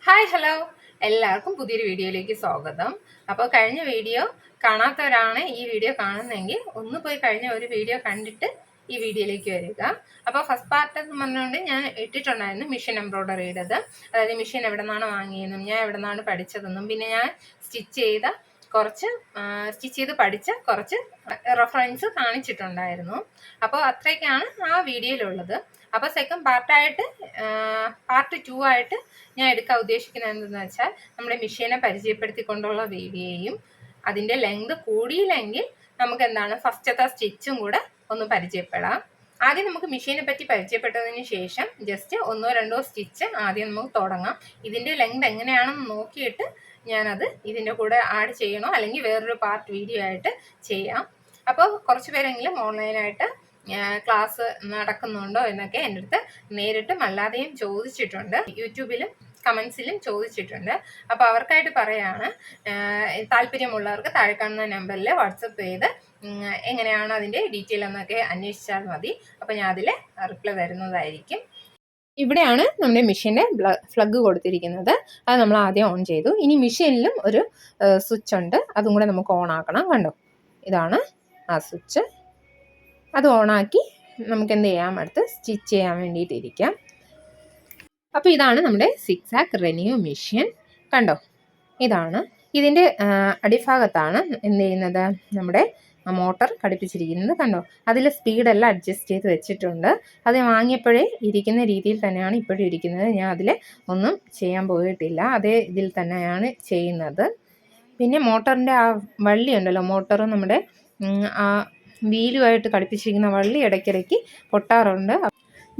Hi hello, എല്ലാവർക്കും പുതിയൊരു വീഡിയോയിലേക്ക് സ്വാഗതം. അപ്പോൾ കഴിഞ്ഞ വീഡിയോ കാണാത്തവരാണ് ഈ വീഡിയോ കാണുന്നതെങ്കിൽ ഒന്ന് പോയി കഴിഞ്ഞ ഒരു വീഡിയോ കണ്ടിട്ട് ഈ വീഡിയോയിലേക്ക് വരിക. അപ്പോൾ ഫസ്റ്റ് പാർട്ട് എന്ന് പറഞ്ഞുകൊണ്ട് ഞാൻ ഇട്ടിട്ടുണ്ടായിരുന്നു മെഷീൻ എംബ്രോയ്ഡറിയുടേത്. അതായത് മെഷീൻ എവിടെ നിന്നാണ് വാങ്ങിയതെന്നും ഞാൻ എവിടെ നിന്നാണ് പഠിച്ചതെന്നും പിന്നെ ഞാൻ സ്റ്റിച്ച് ചെയ്ത് പഠിച്ച കുറച്ച് റെഫറൻസ് കാണിച്ചിട്ടുണ്ടായിരുന്നു. അപ്പോൾ അത്രയൊക്കെയാണ് ആ വീഡിയോയിലുള്ളത്. അപ്പോൾ സെക്കൻഡ് പാർട്ട് 2 ആയിട്ട് ഞാൻ എടുക്കാൻ ഉദ്ദേശിക്കുന്നത് എന്തെന്ന് വെച്ചാൽ നമ്മുടെ മെഷീനെ പരിചയപ്പെടുത്തിക്കൊണ്ടുള്ള വീഡിയോയും അതിൻ്റെ ലെങ്ത് കൂടിയില്ലെങ്കിൽ നമുക്ക് എന്താണ് ഫസ്റ്റത്തെ സ്റ്റിച്ചും കൂടെ ഒന്ന് പരിചയപ്പെടാം. ആദ്യം നമുക്ക് മെഷീനെ പറ്റി പരിചയപ്പെട്ടതിന് ശേഷം ജസ്റ്റ് 1-2 സ്റ്റിച്ച് ആദ്യം നമുക്ക് തുടങ്ങാം. ഇതിൻ്റെ ലെങ്ത് എങ്ങനെയാണെന്ന് നോക്കിയിട്ട് ഞാനത് ഇതിൻ്റെ കൂടെ ആഡ് ചെയ്യണോ അല്ലെങ്കിൽ വേറൊരു പാർട്ട് വീഡിയോ ആയിട്ട് ചെയ്യാം. അപ്പോൾ കുറച്ച് പേരെങ്കിലും ഓൺലൈനായിട്ട് ക്ലാസ് നടക്കുന്നുണ്ടോ എന്നൊക്കെ എൻ്റെ അടുത്ത് നേരിട്ടും അല്ലാതെയും ചോദിച്ചിട്ടുണ്ട്. യൂട്യൂബിലും കമൻസിലും ചോദിച്ചിട്ടുണ്ട്. അപ്പോൾ അവർക്കായിട്ട് പറയാണ്, താല്പര്യമുള്ളവർക്ക് താഴെ കാണുന്ന നമ്പറിൽ വാട്സപ്പ് ചെയ്ത് എങ്ങനെയാണ് അതിൻ്റെ ഡീറ്റെയിൽ എന്നൊക്കെ അന്വേഷിച്ചാൽ മതി. അപ്പോൾ ഞാൻ അതിൽ റിപ്ലൈ തരുന്നതായിരിക്കും. ഇവിടെയാണ് നമ്മുടെ മെഷീൻ്റെ ഫ്ലഗ് കൊടുത്തിരിക്കുന്നത്. അത് നമ്മൾ ആദ്യം ഓൺ ചെയ്തു. ഇനി മെഷീനിലും ഒരു സ്വിച്ച് ഉണ്ട്, അതും കൂടെ നമുക്ക് ഓൺ ആക്കണം. കണ്ടോ, ഇതാണ് ആ സ്വിച്ച്. അത് ഓണാക്കി നമുക്ക് എന്ത് ചെയ്യാം, അടുത്ത് സ്റ്റിച്ച് ചെയ്യാൻ വേണ്ടിയിട്ടിരിക്കാം. അപ്പോൾ ഇതാണ് നമ്മുടെ സിക്സാക് റെനിയോ മെഷീൻ. കണ്ടോ, ഇതാണ് ഇതിൻ്റെ അടിഭാഗത്താണ് എന്ത് ചെയ്യുന്നത്, നമ്മുടെ മോട്ടർ ഘടിപ്പിച്ചിരിക്കുന്നത്. കണ്ടോ, അതിൽ സ്പീഡെല്ലാം അഡ്ജസ്റ്റ് ചെയ്ത് വെച്ചിട്ടുണ്ട്. അത് വാങ്ങിയപ്പോഴേ ഇരിക്കുന്ന രീതിയിൽ തന്നെയാണ് ഇപ്പോഴും ഇരിക്കുന്നത്. ഞാൻ അതിൽ ഒന്നും ചെയ്യാൻ പോയിട്ടില്ല, അതേ ഇതിൽ തന്നെയാണ് ചെയ്യുന്നത്. പിന്നെ മോട്ടറിൻ്റെ ആ വള്ളി ഉണ്ടല്ലോ, മോട്ടർ നമ്മുടെ ആ വീലുമായിട്ട് ഘടിപ്പിച്ചിരിക്കുന്ന വള്ളി ഇടയ്ക്കിടയ്ക്ക് പൊട്ടാറുണ്ട്.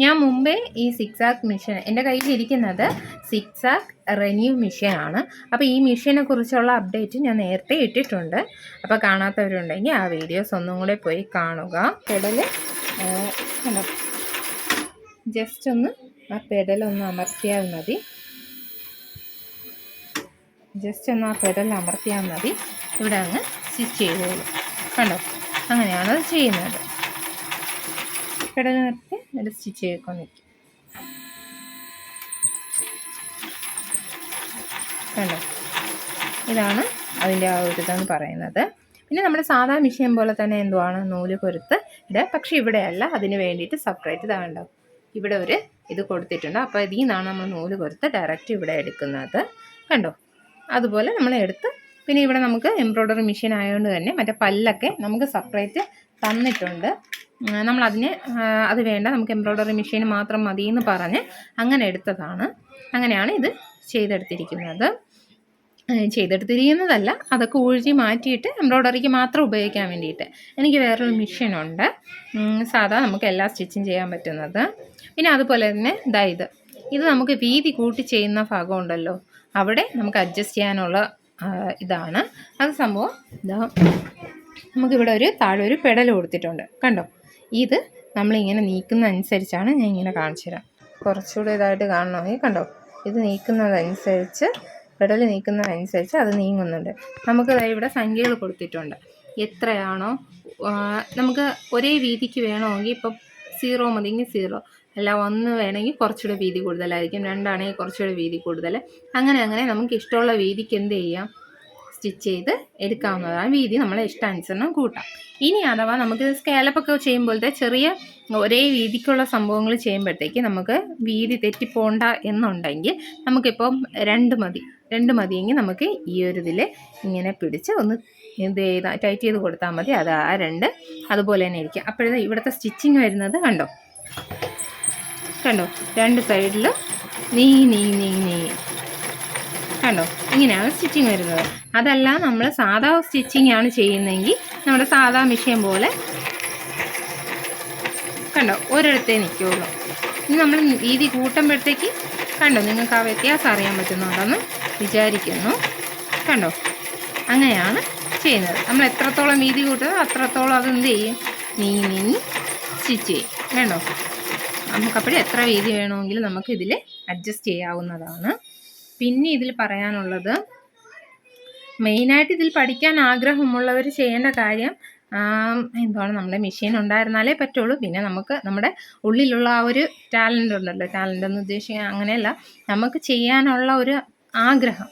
ഞാൻ മുമ്പേ ഈ സിക്സാക് മെഷീൻ എൻ്റെ കയ്യിലിരിക്കുന്നത് സിക്സാക് റെനിയോ മെഷീനാണ്. അപ്പോൾ ഈ മെഷീനെ കുറിച്ചുള്ള അപ്ഡേറ്റ് ഞാൻ നേരത്തെ ഇട്ടിട്ടുണ്ട്. അപ്പോൾ കാണാത്തവരുണ്ടെങ്കിൽ ആ വീഡിയോസ് ഒന്നും കൂടെ പോയി കാണുക. പെഡല് ജസ്റ്റ് ഒന്ന് ആ പെഡലൊന്ന് അമർത്തിയാൽ മതി. ഇവിടെ അങ്ങ് സ്റ്റിച്ച് ചെയ്തോളൂ. കണ്ടോ, അങ്ങനെയാണ് അത് ചെയ്യുന്നത്. പെഡൽ നിർത്തി അത് സ്റ്റിച്ച് ചെയ്തൊക്കെ നിൽക്കും. കണ്ടോ, ഇതാണ് അതിൻ്റെ ആ ഒരു ഇതെന്ന് പറയുന്നത്. പിന്നെ നമ്മുടെ സാധാ മെഷീൻ പോലെ തന്നെ എന്തുവാണ് നൂല് കൊരുത്ത് ഇടുക. പക്ഷേ ഇവിടെയല്ല, അതിന് വേണ്ടിയിട്ട് സെപ്പറേറ്റ് ഇതാണ്ടോ ഇവിടെ ഒരു ഇത് കൊടുത്തിട്ടുണ്ട്. അപ്പോൾ ഇതിൽ നിന്നാണ് നമ്മൾ നൂല് കൊരുത്ത് ഡയറക്റ്റ് ഇവിടെ എടുക്കുന്നത്. കണ്ടോ, അതുപോലെ നമ്മൾ എടുത്ത് പിന്നെ ഇവിടെ നമുക്ക് എംബ്രോയ്ഡറി മെഷീൻ ആയതുകൊണ്ട് തന്നെ മറ്റേ പല്ലൊക്കെ നമുക്ക് സെപ്പറേറ്റ് തന്നിട്ടുണ്ട്. നമ്മളതിന് അത് വേണ്ട, നമുക്ക് എംബ്രോയ്ഡറി മെഷീൻ മാത്രം മതി എന്ന് പറഞ്ഞ് അങ്ങനെ എടുത്തതാണ്. അങ്ങനെയാണ് ഇത് ചെയ്തെടുത്തിരിക്കുന്നതല്ല, അതൊക്കെ ഊഴി മാറ്റിയിട്ട് എംബ്രോയ്ഡറിക്ക് മാത്രം ഉപയോഗിക്കാൻ വേണ്ടിയിട്ട് എനിക്ക് വേറൊരു മെഷീനുണ്ട്, സാധാ നമുക്ക് എല്ലാ സ്റ്റിച്ചും ചെയ്യാൻ പറ്റുന്നത്. പിന്നെ അതുപോലെ തന്നെ ഇത് നമുക്ക് വീതി കൂട്ടി ചെയ്യുന്ന ഭാഗം ഉണ്ടല്ലോ, അവിടെ നമുക്ക് അഡ്ജസ്റ്റ് ചെയ്യാനുള്ള ഇതാണ് അത്. സംഭവം നമുക്കിവിടെ താഴെ ഒരു പെഡൽ കൊടുത്തിട്ടുണ്ട്. കണ്ടോ, ഇത് നമ്മളിങ്ങനെ നീക്കുന്ന അനുസരിച്ചാണ് ഞാൻ ഇങ്ങനെ കാണിച്ചു തരാം. കുറച്ചുകൂടെ ഇതായിട്ട് കാണണമെങ്കിൽ കണ്ടോ, ഇത് നീക്കുന്നതനുസരിച്ച് പെഡൽ നീക്കുന്നതനുസരിച്ച് അത് നീങ്ങുന്നുണ്ട്. നമുക്ക് ഇവിടെ സംഖ്യകൾ കൊടുത്തിട്ടുണ്ട്. എത്രയാണോ നമുക്ക് ഒരേ വീതിക്ക് വേണമെങ്കിൽ ഇപ്പം 0 മതിയെങ്കിൽ 0, അല്ല 1 വേണമെങ്കിൽ കുറച്ചുകൂടെ വീതി കൂടുതലായിരിക്കും, 2 ആണെങ്കിൽ കുറച്ചുകൂടെ വീതി കൂടുതൽ. അങ്ങനെ നമുക്ക് ഇഷ്ടമുള്ള വീതിക്ക് എന്ത് ചെയ്യാം, സ്റ്റിച്ച് ചെയ്ത് എടുക്കാവുന്നതാണ്. വീതി നമ്മളെ ഇഷ്ടാനുസരണം കൂട്ടാം. ഇനി അഥവാ നമുക്ക് സ്കാലപ്പൊക്കെ ചെയ്യുമ്പോഴത്തെ ചെറിയ ഒരേ വീതിക്കുള്ള സംഭവങ്ങൾ ചെയ്യുമ്പോഴത്തേക്ക് നമുക്ക് വീതി തെറ്റിപ്പോണ്ട എന്നുണ്ടെങ്കിൽ നമുക്കിപ്പം 2 മതിയെങ്കിൽ നമുക്ക് ഈ ഒരു ഇതിൽ ഇങ്ങനെ പിടിച്ച് ഒന്ന് ടൈറ്റ് ചെയ്ത് കൊടുത്താൽ മതി. അത് ആ 2 അതുപോലെ തന്നെ ഇരിക്കും. അപ്പോഴേ ഇവിടുത്തെ സ്റ്റിച്ചിങ് വരുന്നത് കണ്ടോ, 2 സൈഡിലും നീ കണ്ടോ, ഇങ്ങനെയാണ് സ്റ്റിച്ചിങ് വരുന്നത്. അതല്ല നമ്മൾ സാധാ സ്റ്റിച്ചിങ് ആണ് ചെയ്യുന്നതെങ്കിൽ നമ്മുടെ സാധാ മെഷീൻ പോലെ കണ്ടോ ഒരിടത്തേ നിൽക്കുകയുള്ളൂ. ഇനി നമ്മൾ വീതി കൂട്ടുമ്പോഴത്തേക്ക് കണ്ടോ, നിങ്ങൾക്ക് ആ വ്യത്യാസം അറിയാൻ പറ്റുന്നുണ്ടെന്ന് വിചാരിക്കുന്നു. കണ്ടോ, അങ്ങനെയാണ് ചെയ്യുന്നത്. നമ്മൾ എത്രത്തോളം വീതി കൂട്ടുന്നത് അത്രത്തോളം അത് എന്ത് ചെയ്യും, നീങ്ങി സ്റ്റിച്ച് ചെയ്യും. വേണ്ടോ, നമുക്കപ്പോഴും എത്ര വീതി വേണമെങ്കിലും നമുക്ക് ഇതിൽ അഡ്ജസ്റ്റ് ചെയ്യാവുന്നതാണ്. പിന്നെ ഇതിൽ പറയാനുള്ളത്, മെയിനായിട്ട് ഇതിൽ പഠിക്കാൻ ആഗ്രഹമുള്ളവർ ചെയ്യേണ്ട കാര്യം എന്താണ്, നമ്മുടെ മെഷീൻ ഉണ്ടായിരുന്നാലേ പറ്റുള്ളൂ. പിന്നെ നമുക്ക് നമ്മുടെ ഉള്ളിലുള്ള ആ ഒരു ടാലൻ്റ് ഉണ്ടല്ലോ, ടാലൻ്റ് എന്ന് ഉദ്ദേശിക്കാൻ അങ്ങനെയല്ല, നമുക്ക് ചെയ്യാനുള്ള ഒരു ആഗ്രഹം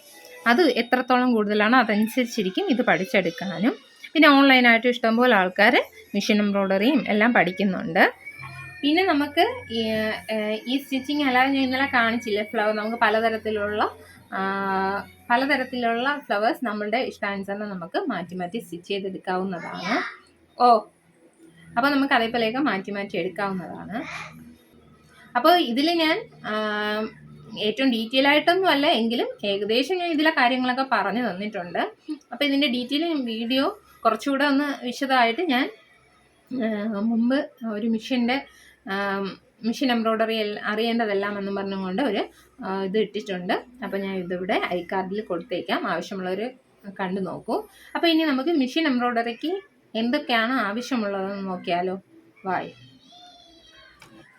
അത് എത്രത്തോളം കൂടുതലാണോ അതനുസരിച്ചിരിക്കും ഇത് പഠിച്ചെടുക്കാനും. പിന്നെ ഓൺലൈനായിട്ട് ഇഷ്ടംപോലെ ആൾക്കാർ മെഷീൻ എംബ്രോയ്ഡറിയും എല്ലാം പഠിക്കുന്നുണ്ട്. പിന്നെ നമുക്ക് ഈ സ്റ്റിച്ചിങ് അല്ലാതെ ഞാൻ ഇന്നലെ കാണിച്ചില്ലേ ഫ്ലവർ, നമുക്ക് പലതരത്തിലുള്ള ഫ്ലവേഴ്സ് നമ്മളുടെ ഇഷ്ടാനുസരണം നമുക്ക് മാറ്റി മാറ്റി സ്റ്റിച്ച് ചെയ്തെടുക്കാവുന്നതാണ്. അപ്പോൾ നമുക്ക് അതേപോലെയൊക്കെ മാറ്റി എടുക്കാവുന്നതാണ്. അപ്പോൾ ഇതിൽ ഞാൻ ഏറ്റവും ഡീറ്റെയിൽ ആയിട്ടൊന്നും അല്ല എങ്കിലും ഏകദേശം ഞാൻ ഇതിലെ കാര്യങ്ങളൊക്കെ പറഞ്ഞു തന്നിട്ടുണ്ട്. അപ്പോൾ ഇതിൻ്റെ ഡീറ്റെയിൽ വീഡിയോ കുറച്ചുകൂടെ ഒന്ന് വിശദമായിട്ട് ഞാൻ മുമ്പ് ഒരു മെഷീൻ എംബ്രോയ്ഡറി അറിയേണ്ടതെല്ലാം എന്നും പറഞ്ഞുകൊണ്ട് ഒരു ഇത് ഇട്ടിട്ടുണ്ട്. അപ്പോൾ ഞാൻ ഇതിവിടെ ഐ കാർഡിൽ കൊടുത്തേക്കാം, ആവശ്യമുള്ളവർ കണ്ടു നോക്കൂ. അപ്പോൾ ഇനി നമുക്ക് മെഷീൻ എംബ്രോയ്ഡറിക്ക് എന്തൊക്കെയാണ് ആവശ്യമുള്ളതെന്ന് നോക്കിയാലോ.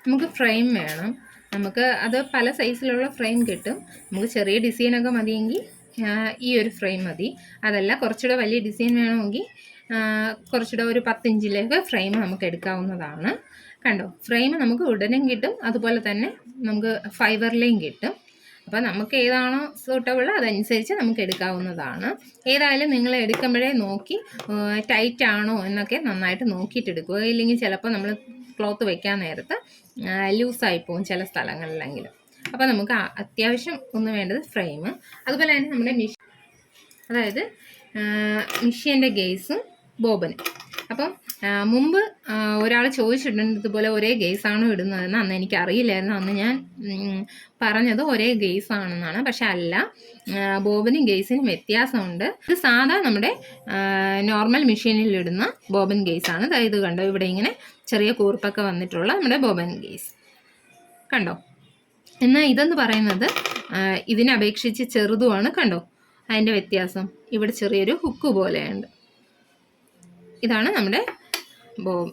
നമുക്ക് ഫ്രെയിം വേണം. നമുക്ക് അത് പല സൈസിലുള്ള ഫ്രെയിം കിട്ടും. നമുക്ക് ചെറിയ ഡിസൈനൊക്കെ മതിയെങ്കിൽ ഈ ഒരു ഫ്രെയിം മതി. അതല്ല കുറച്ചുകൂടെ വലിയ ഡിസൈൻ വേണമെങ്കിൽ കുറച്ചുകൂടെ ഒരു 10 ഇഞ്ചിലേക്ക് ഫ്രെയിം നമുക്ക് എടുക്കാവുന്നതാണ്. കണ്ടോ, ഫ്രെയിം നമുക്ക് ഉടനും കിട്ടും, അതുപോലെ തന്നെ നമുക്ക് ഫൈബറിലെയും കിട്ടും. അപ്പോൾ നമുക്ക് ഏതാണോ സൂട്ടബിൾ അതനുസരിച്ച് നമുക്ക് എടുക്കാവുന്നതാണ്. ഏതായാലും നിങ്ങൾ എടുക്കുമ്പോഴേ നോക്കി ടൈറ്റ് ആണോ എന്നൊക്കെ നന്നായിട്ട് നോക്കിയിട്ട് എടുക്കുക. ഇല്ലെങ്കിൽ ചിലപ്പോൾ നമ്മൾ ക്ലോത്ത് വെക്കാൻ നേരത്ത് ലൂസായി പോകും ചില സ്ഥലങ്ങളിലെങ്കിലും. അപ്പോൾ നമുക്ക് അത്യാവശ്യം ഒന്ന് വേണ്ടത് ഫ്രെയിം, അതുപോലെ തന്നെ നമ്മുടെ അതായത് മെഷീൻ്റെ ഗേസും ബോബനും. അപ്പം മുമ്പ് ഒരാൾ ചോദിച്ചിട്ടുണ്ട് ഇതുപോലെ ഒരേ ഗേസാണോ ഇടുന്നതെന്ന്. അന്ന് എനിക്ക് അറിയില്ലായിരുന്നു. അന്ന് ഞാൻ പറഞ്ഞത് ഒരേ ഗേസ് ആണെന്നാണ്. പക്ഷെ അല്ല, ബോബനും ഗേസിനും വ്യത്യാസമുണ്ട്. ഇത് സാധാ നമ്മുടെ നോർമൽ മെഷീനിൽ ഇടുന്ന ബോബൻ ഗേസാണ്. ഇത് കണ്ടോ, ഇവിടെ ഇങ്ങനെ ചെറിയ കൂർപ്പൊക്കെ വന്നിട്ടുള്ള നമ്മുടെ ബോബൻ ഗേസ് കണ്ടോ. എന്നാൽ ഇതെന്ന് പറയുന്നത് ഇതിനപേക്ഷിച്ച് ചെറുതുമാണ്. കണ്ടോ അതിൻ്റെ വ്യത്യാസം, ഇവിടെ ചെറിയൊരു ഹുക്ക് പോലെയുണ്ട്. ഇതാണ് നമ്മുടെ ബോബ്.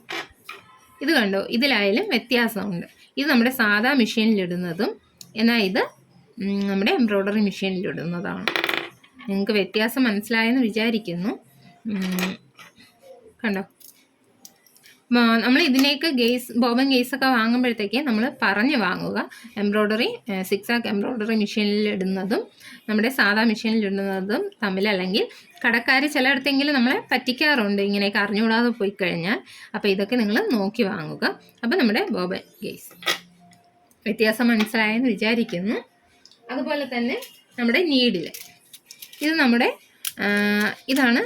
ഇത് കണ്ടോ, ഇതിലായാലും വ്യത്യാസമുണ്ട്. ഇത് നമ്മുടെ സാധാ മെഷീനിലിടുന്നതും എന്നാൽ ഇത് നമ്മുടെ എംബ്രോയ്ഡറി മെഷീനിലിടുന്നതാണ്. നിങ്ങൾക്ക് വ്യത്യാസം മനസ്സിലായെന്ന് വിചാരിക്കുന്നു. കണ്ടോ, നമ്മൾ ഇതിനേക്ക് ബോബൻ ഗേസൊക്കെ വാങ്ങുമ്പോഴത്തേക്ക് നമ്മൾ പറഞ്ഞ് വാങ്ങുക. എംബ്രോയ്ഡറി സിക്സാക്ക് എംബ്രോയ്ഡറി മെഷീനിൽ ഇടുന്നതും നമ്മുടെ സാധാ മെഷീനിൽ ഇടുന്നതും തമ്മിൽ, അല്ലെങ്കിൽ കടക്കാർ ചിലയിടത്തെങ്കിലും നമ്മളെ പറ്റിക്കാറുണ്ട് ഇങ്ങനെയൊക്കെ അറിഞ്ഞുകൂടാതെ പോയി കഴിഞ്ഞാൽ. അപ്പോൾ ഇതൊക്കെ നിങ്ങൾ നോക്കി വാങ്ങുക. അപ്പോൾ നമ്മുടെ ബോബൻ ഗേസ് വ്യത്യാസം മനസ്സിലായെന്ന് വിചാരിക്കുന്നു. അതുപോലെ തന്നെ നമ്മുടെ നീഡിൽ, ഇത് നമ്മുടെ ഇതാണ്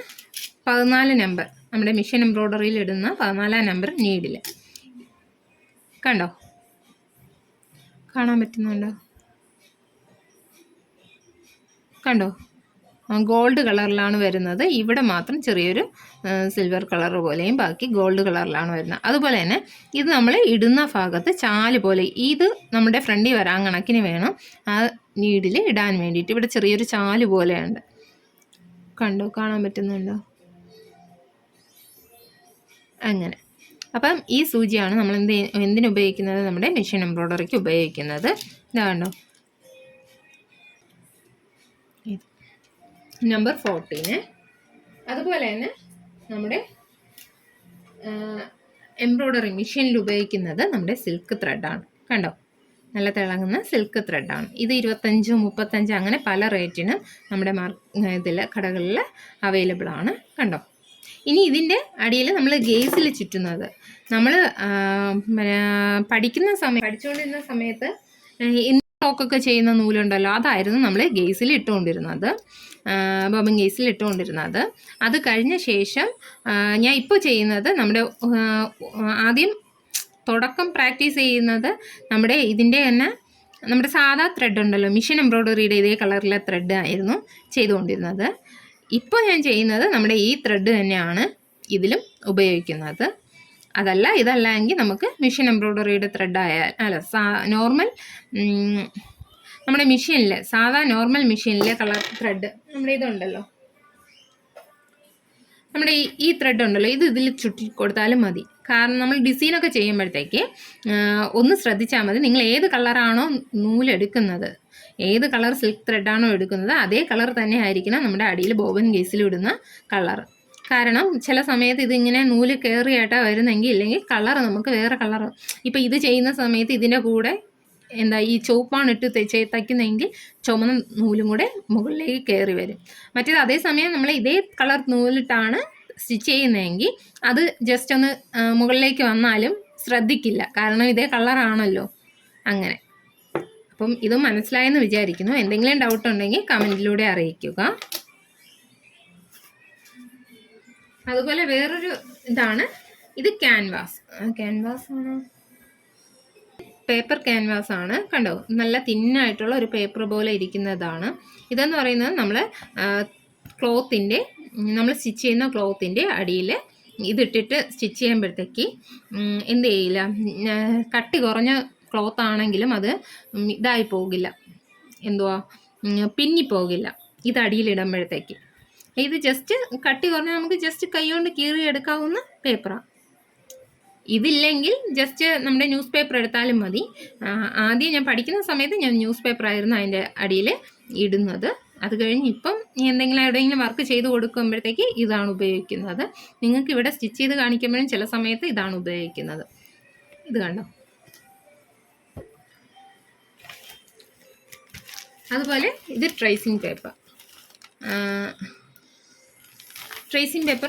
14 നമ്പർ, നമ്മുടെ മെഷീൻ എംബ്രോയ്ഡറിയിൽ ഇടുന്ന 14 നമ്പർ നീഡിൽ. കണ്ടോ, കാണാൻ പറ്റുന്നുണ്ടോ? കണ്ടോ, ഗോൾഡ് കളറിലാണ് വരുന്നത്. ഇവിടെ മാത്രം ചെറിയൊരു സിൽവർ കളർ പോലെയും ബാക്കി ഗോൾഡ് കളറിലാണ് വരുന്നത്. അതുപോലെ തന്നെ ഇത് നമ്മൾ ഇടുന്ന ഭാഗത്ത് ചാല് പോലെ, ഇത് നമ്മുടെ ഫ്രണ്ടിൽ വരാൻ കണക്കിന് വേണം ആ നീഡിൽ ഇടാൻ വേണ്ടിയിട്ട്. ഇവിടെ ചെറിയൊരു ചാല് പോലെയുണ്ട്. കണ്ടോ, കാണാൻ പറ്റുന്നുണ്ടോ? അങ്ങനെ. അപ്പം ഈ സൂചിയാണ് നമ്മൾ എന്തിനുപയോഗിക്കുന്നത്, നമ്മുടെ മെഷീൻ എംബ്രോയ്ഡറിക്ക് ഉപയോഗിക്കുന്നത്. ഇതാണോ ഇത് നമ്പർ 14. അതുപോലെ തന്നെ നമ്മുടെ എംബ്രോയ്ഡറി മെഷീനിൽ ഉപയോഗിക്കുന്നത് നമ്മുടെ സിൽക്ക് ത്രെഡാണ്. കണ്ടോ, നല്ല തിളങ്ങുന്ന സിൽക്ക് ത്രെഡാണ്. ഇത് 25, 35 അങ്ങനെ പല റേറ്റിനും നമ്മുടെ കടകളിൽ അവൈലബിൾ ആണ്. കണ്ടോ, ഇനി ഇതിൻ്റെ അടിയിൽ നമ്മൾ ഗേസിൽ ചുറ്റുന്നത്, നമ്മൾ പഠിച്ചുകൊണ്ടിരുന്ന സമയത്ത് ഫ്രോക്കൊക്കെ ചെയ്യുന്ന നൂലുണ്ടല്ലോ, അതായിരുന്നു നമ്മൾ ഗേസിൽ ഇട്ടുകൊണ്ടിരുന്നത്, ബോബൻ ഗേസിൽ ഇട്ടുകൊണ്ടിരുന്നത്. അത് കഴിഞ്ഞ ശേഷം ഞാൻ ഇപ്പോൾ ചെയ്യുന്നത് നമ്മുടെ ആദ്യം തുടക്കം പ്രാക്ടീസ് ചെയ്യുന്നത് നമ്മുടെ ഇതിൻ്റെ തന്നെ നമ്മുടെ സാധാ ത്രെഡ് ഉണ്ടല്ലോ, മെഷീൻ എംബ്രോയ്ഡറിയുടെ ഇതേ കളറിലെ ത്രെഡ് ആയിരുന്നു ചെയ്തുകൊണ്ടിരുന്നത്. ഇപ്പോൾ ഞാൻ ചെയ്യുന്നത് നമ്മുടെ ഈ ത്രെഡ് തന്നെയാണ് ഇതിലും ഉപയോഗിക്കുന്നത്. ഇതല്ല എങ്കിൽ നമുക്ക് മെഷീൻ എംബ്രോയ്ഡറിയുടെ ത്രെഡ് നോർമൽ നമ്മുടെ മെഷീനിൽ സാധാ നോർമൽ മെഷീനിലെ കളർ ത്രെഡ് നമ്മുടെ ഇതുണ്ടല്ലോ, നമ്മുടെ ഈ ത്രെഡ് ഉണ്ടല്ലോ, ഇതിൽ ചുറ്റി കൊടുത്താലും മതി. കാരണം നമ്മൾ ഡിസൈനൊക്കെ ചെയ്യുമ്പോഴത്തേക്ക് ഒന്ന് ശ്രദ്ധിച്ചാൽ മതി, നിങ്ങൾ ഏത് കളറാണോ നൂലെടുക്കുന്നത്, ഏത് കളർ സിൽക്ക് ത്രെഡാണോ എടുക്കുന്നത് അതേ കളർ തന്നെ ആയിരിക്കണം നമ്മുടെ അടിയിൽ ബോബൻ ഗേസിലിടുന്ന കളർ. കാരണം ചില സമയത്ത് ഇതിങ്ങനെ നൂല് കയറിയായിട്ടാണ് വരുന്നെങ്കിൽ, ഇല്ലെങ്കിൽ കളർ നമുക്ക് വേറെ കളർ, ഇപ്പോൾ ഇത് ചെയ്യുന്ന സമയത്ത് ഇതിൻ്റെ കൂടെ എന്താ ഈ ചുവപ്പാണ് ഇട്ട് തയ്ക്കുന്നതെങ്കിൽ ചുമന്ന നൂലും കൂടെ മുകളിലേക്ക് കയറി വരും. മറ്റേത് അതേസമയം നമ്മൾ ഇതേ കളർ നൂലിട്ടാണ് സ്റ്റിച്ച് ചെയ്യുന്നതെങ്കിൽ അത് ജസ്റ്റ് ഒന്ന് മുകളിലേക്ക് വന്നാലും ശ്രദ്ധിക്കില്ല, കാരണം ഇതേ കളറാണല്ലോ. അങ്ങനെ. അപ്പം ഇത് മനസ്സിലായെന്ന് വിചാരിക്കുന്നു. എന്തെങ്കിലും ഡൗട്ട് ഉണ്ടെങ്കിൽ കമൻറ്റിലൂടെ അറിയിക്കുക. അതുപോലെ വേറൊരു ഇതാണ്, ഇത് ക്യാൻവാസ് ആണ്, പേപ്പർ ക്യാൻവാസ് ആണ്. കണ്ടോ, നല്ല തിന്നായിട്ടുള്ള ഒരു പേപ്പർ പോലെ ഇരിക്കുന്നതാണ്. ഇതെന്ന് പറയുന്നത് നമ്മൾ സ്റ്റിച്ച് ചെയ്യുന്ന ക്ലോത്തിൻ്റെ അടിയിൽ ഇതിട്ടിട്ട് സ്റ്റിച്ച് ചെയ്യുമ്പോഴത്തേക്ക് എന്ത് ചെയ്യില്ല, കട്ടി കുറഞ്ഞ ക്ലോത്ത് ആണെങ്കിലും അത് ഇതായി പോകില്ല, പിന്നിപ്പോകില്ല ഇത് അടിയിലിടുമ്പോഴത്തേക്ക്. ഇത് ജസ്റ്റ് കട്ടി കുറഞ്ഞാൽ നമുക്ക് ജസ്റ്റ് കൈ കൊണ്ട് കീറി എടുക്കാവുന്ന പേപ്പറാണ്. ഇതില്ലെങ്കിൽ ജസ്റ്റ് നമ്മുടെ ന്യൂസ് പേപ്പർ എടുത്താലും മതി. ആദ്യം ഞാൻ പഠിക്കുന്ന സമയത്ത് ഞാൻ ന്യൂസ് പേപ്പർ ആയിരുന്നു അതിൻ്റെ അടിയിൽ ഇടുന്നത്. അത് കഴിഞ്ഞ് ഇപ്പം എവിടെയെങ്കിലും വർക്ക് ചെയ്ത് കൊടുക്കുമ്പോഴത്തേക്ക് ഇതാണ് ഉപയോഗിക്കുന്നത്. നിങ്ങൾക്ക് ഇവിടെ സ്റ്റിച്ച് ചെയ്ത് കാണിക്കുമ്പോഴും ചില സമയത്ത് ഇതാണ് ഉപയോഗിക്കുന്നത്. ഇത് കണ്ടോ. അതുപോലെ ഇത് ട്രേസിങ് പേപ്പർ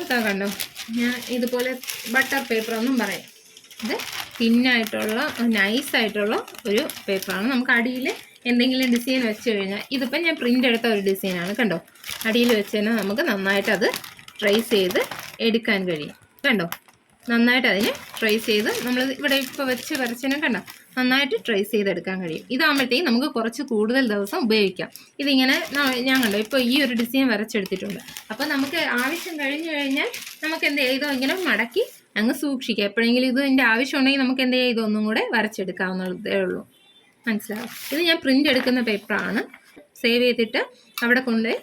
ഇതാ കണ്ടോ. ഞാൻ ഇതുപോലെ ബട്ടർ പേപ്പർ ഒന്നും പറയാം. ഇത് തിന്നായിട്ടുള്ള നൈസായിട്ടുള്ള ഒരു പേപ്പറാണ്. നമുക്ക് അടിയിൽ എന്തെങ്കിലും ഡിസൈൻ വെച്ച് കഴിഞ്ഞാൽ, ഇതിപ്പം ഞാൻ പ്രിൻ്റ് എടുത്ത ഒരു ഡിസൈനാണ്. കണ്ടോ, അടിയിൽ വെച്ച് കഴിഞ്ഞാൽ നമുക്ക് നന്നായിട്ട് അത് ട്രേസ് ചെയ്ത് എടുക്കാൻ കഴിയും. കണ്ടോ, നന്നായിട്ട് അതിനെ ട്രേസ് ചെയ്ത് നമ്മൾ ഇവിടെ ഇപ്പോൾ വെച്ച് വരച്ചതിനെ കണ്ടോ നന്നായിട്ട് ട്രേസ് ചെയ്തെടുക്കാൻ കഴിയും. ഇതാകുമ്പോഴത്തേക്കും നമുക്ക് കുറച്ച് കൂടുതൽ ദിവസം ഉപയോഗിക്കാം. ഇതിങ്ങനെ ഞാൻ കണ്ടോ ഇപ്പോൾ ഈ ഒരു ഡിസൈൻ വരച്ചെടുത്തിട്ടുണ്ട്. അപ്പോൾ നമുക്ക് ആവശ്യം കഴിഞ്ഞ് കഴിഞ്ഞാൽ നമുക്ക് എന്ത് ചെയ്തോ ഇങ്ങനെ മടക്കി അങ്ങ് സൂക്ഷിക്കാം. എപ്പോഴെങ്കിലും ഇതിൻ്റെ ആവശ്യം ഉണ്ടെങ്കിൽ നമുക്ക് എന്ത് ചെയ്തോ ഒന്നും കൂടെ വരച്ചെടുക്കാവുന്നതേ ഉള്ളൂ. മനസ്സിലാവും. ഇത് ഞാൻ പ്രിൻ്റ് എടുക്കുന്ന പേപ്പറാണ്. സേവ് ചെയ്തിട്ട് അവിടെ കൊണ്ട്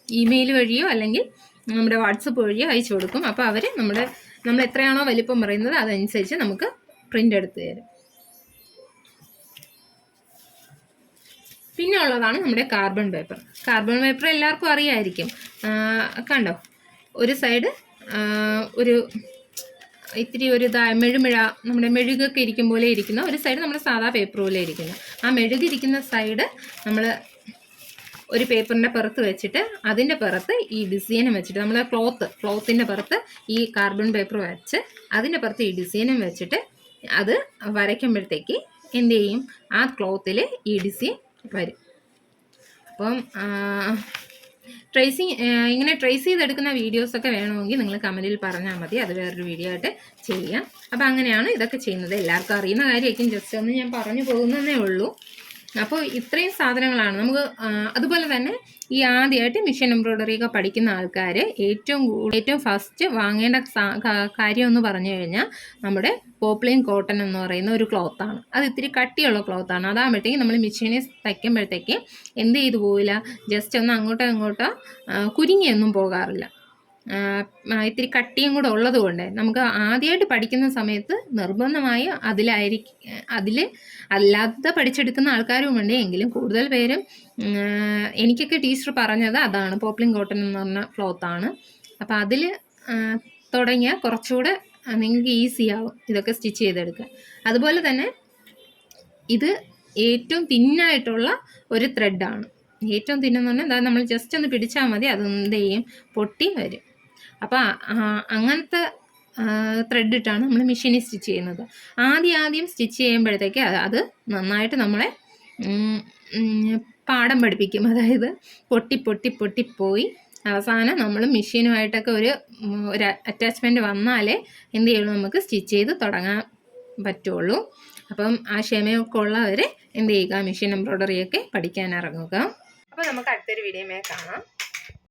ഇമെയിൽ വഴിയോ അല്ലെങ്കിൽ നമ്മുടെ വാട്സപ്പ് വഴിയോ അയച്ചു കൊടുക്കും. അപ്പോൾ അവർ നമ്മൾ എത്രയാണോ വലിപ്പം പറയുന്നത് അതനുസരിച്ച് നമുക്ക് പ്രിൻ്റ് എടുത്ത് തരും. പിന്നെ ഉള്ളതാണ് നമ്മുടെ കാർബൺ പേപ്പർ എല്ലാവർക്കും അറിയാമായിരിക്കും. കണ്ടോ, ഒരു സൈഡ് ഒരു ഇത്തിരി ഒരു മെഴുമിഴ നമ്മുടെ മെഴുകൊക്കെ ഇരിക്കും പോലെ ഇരിക്കുന്ന ഒരു സൈഡ് നമ്മുടെ സാധാ പേപ്പർ പോലെ ഇരിക്കുന്നു. ആ മെഴുകിരിക്കുന്ന സൈഡ് നമ്മൾ ഒരു പേപ്പറിൻ്റെ പുറത്ത് വെച്ചിട്ട് അതിൻ്റെ പുറത്ത് ഈ ഡിസൈനും വെച്ചിട്ട് നമ്മൾ ക്ലോത്തിൻ്റെ പുറത്ത് ഈ കാർബൺ പേപ്പർ വെച്ച് അതിൻ്റെ പുറത്ത് ഈ ഡിസൈനും വെച്ചിട്ട് അത് വരയ്ക്കുമ്പോഴത്തേക്ക് എന്ത് ചെയ്യും, ആ ക്ലോത്തിൽ ഈ ഡിസൈൻ വരും. അപ്പം ഇങ്ങനെ ട്രേസ് ചെയ്തെടുക്കുന്ന വീഡിയോസൊക്കെ വേണമെങ്കിൽ നിങ്ങൾ കമൻറ്റിൽ പറഞ്ഞാൽ മതി. അത് വേറൊരു വീഡിയോ ആയിട്ട് ചെയ്യാം. അപ്പോൾ അങ്ങനെയാണ് ഇതൊക്കെ ചെയ്യുന്നത്. എല്ലാവർക്കും അറിയുന്ന കാര്യമായിരിക്കും, ജസ്റ്റ് ഒന്ന് ഞാൻ പറഞ്ഞു പോകുന്നതേ ഉള്ളൂ. അപ്പോൾ ഇത്രയും സാധനങ്ങളാണ് നമുക്ക്. അതുപോലെ തന്നെ ഈ ആദ്യമായിട്ട് മിഷൻ എംബ്രോയ്ഡറി ഒക്കെ പഠിക്കുന്ന ആൾക്കാർ ഏറ്റവും ഫസ്റ്റ് വാങ്ങേണ്ട കാര്യം എന്ന് പറഞ്ഞു കഴിഞ്ഞാൽ നമ്മുടെ പോപ്ലിൻ കോട്ടൺ എന്ന് പറയുന്ന ഒരു ക്ലോത്താണ്. അത് ഇത്തിരി കട്ടിയുള്ള ക്ലോത്താണ്. അതാകുമ്പോഴത്തേക്കും നമ്മൾ മെഷീനിൽ തയ്ക്കുമ്പോഴത്തേക്ക് എന്ത് ചെയ്തു പോവില്ല, ജസ്റ്റ് ഒന്ന് അങ്ങോട്ടോ ഇങ്ങോട്ടോ കുരുങ്ങിയൊന്നും പോകാറില്ല. ഇത്തിരി കട്ടിയും കൂടെ ഉള്ളത് കൊണ്ട് നമുക്ക് ആദ്യമായിട്ട് പഠിക്കുന്ന സമയത്ത് നിർബന്ധമായി അതിൽ അല്ലാതെ പഠിച്ചെടുക്കുന്ന ആൾക്കാരുമുണ്ട്. എങ്കിലും കൂടുതൽ പേരും എനിക്കൊക്കെ ടീച്ചർ പറഞ്ഞത് അതാണ്, പോപ്ലിൻ കോട്ടൺ എന്ന് പറഞ്ഞ ക്ലോത്താണ്. അപ്പോൾ അതിൽ തുടങ്ങിയാൽ കുറച്ചുകൂടെ നിങ്ങൾക്ക് ഈസി ആവും ഇതൊക്കെ സ്റ്റിച്ച് ചെയ്തെടുക്കാൻ. അതുപോലെ തന്നെ ഇത് ഏറ്റവും തിന്നായിട്ടുള്ള ഒരു ത്രെഡാണ്. ഏറ്റവും തിന്നെന്ന് പറഞ്ഞാൽ നമ്മൾ ജസ്റ്റ് ഒന്ന് പിടിച്ചാൽ മതി, അതെന്ത് ചെയ്യും, പൊട്ടി വരും. അപ്പോൾ അങ്ങനത്തെ ത്രെഡ് ഇട്ടാണ് നമ്മൾ മെഷീനിൽ സ്റ്റിച്ച് ചെയ്യുന്നത്. ആദ്യം സ്റ്റിച്ച് ചെയ്യുമ്പോഴത്തേക്ക് അത് നന്നായിട്ട് നമ്മളെ പാഠം പഠിപ്പിക്കും. അതായത് പൊട്ടിപ്പോയി അവസാനം നമ്മൾ മെഷീനുമായിട്ടൊക്കെ ഒരു അറ്റാച്ച്മെൻറ്റ് വന്നാലേ എന്ത് ചെയ്യുള്ളൂ, നമുക്ക് സ്റ്റിച്ച് ചെയ്ത് തുടങ്ങാൻ പറ്റുള്ളൂ. അപ്പം ആ ക്ഷമയൊക്കെ ഉള്ളവർ എന്ത് ചെയ്യുക, മെഷീൻ എംബ്രോയ്ഡറിയൊക്കെ പഠിക്കാൻ ഇറങ്ങുക. അപ്പോൾ നമുക്ക് അടുത്തൊരു വീഡിയോയിൽ കാണാം.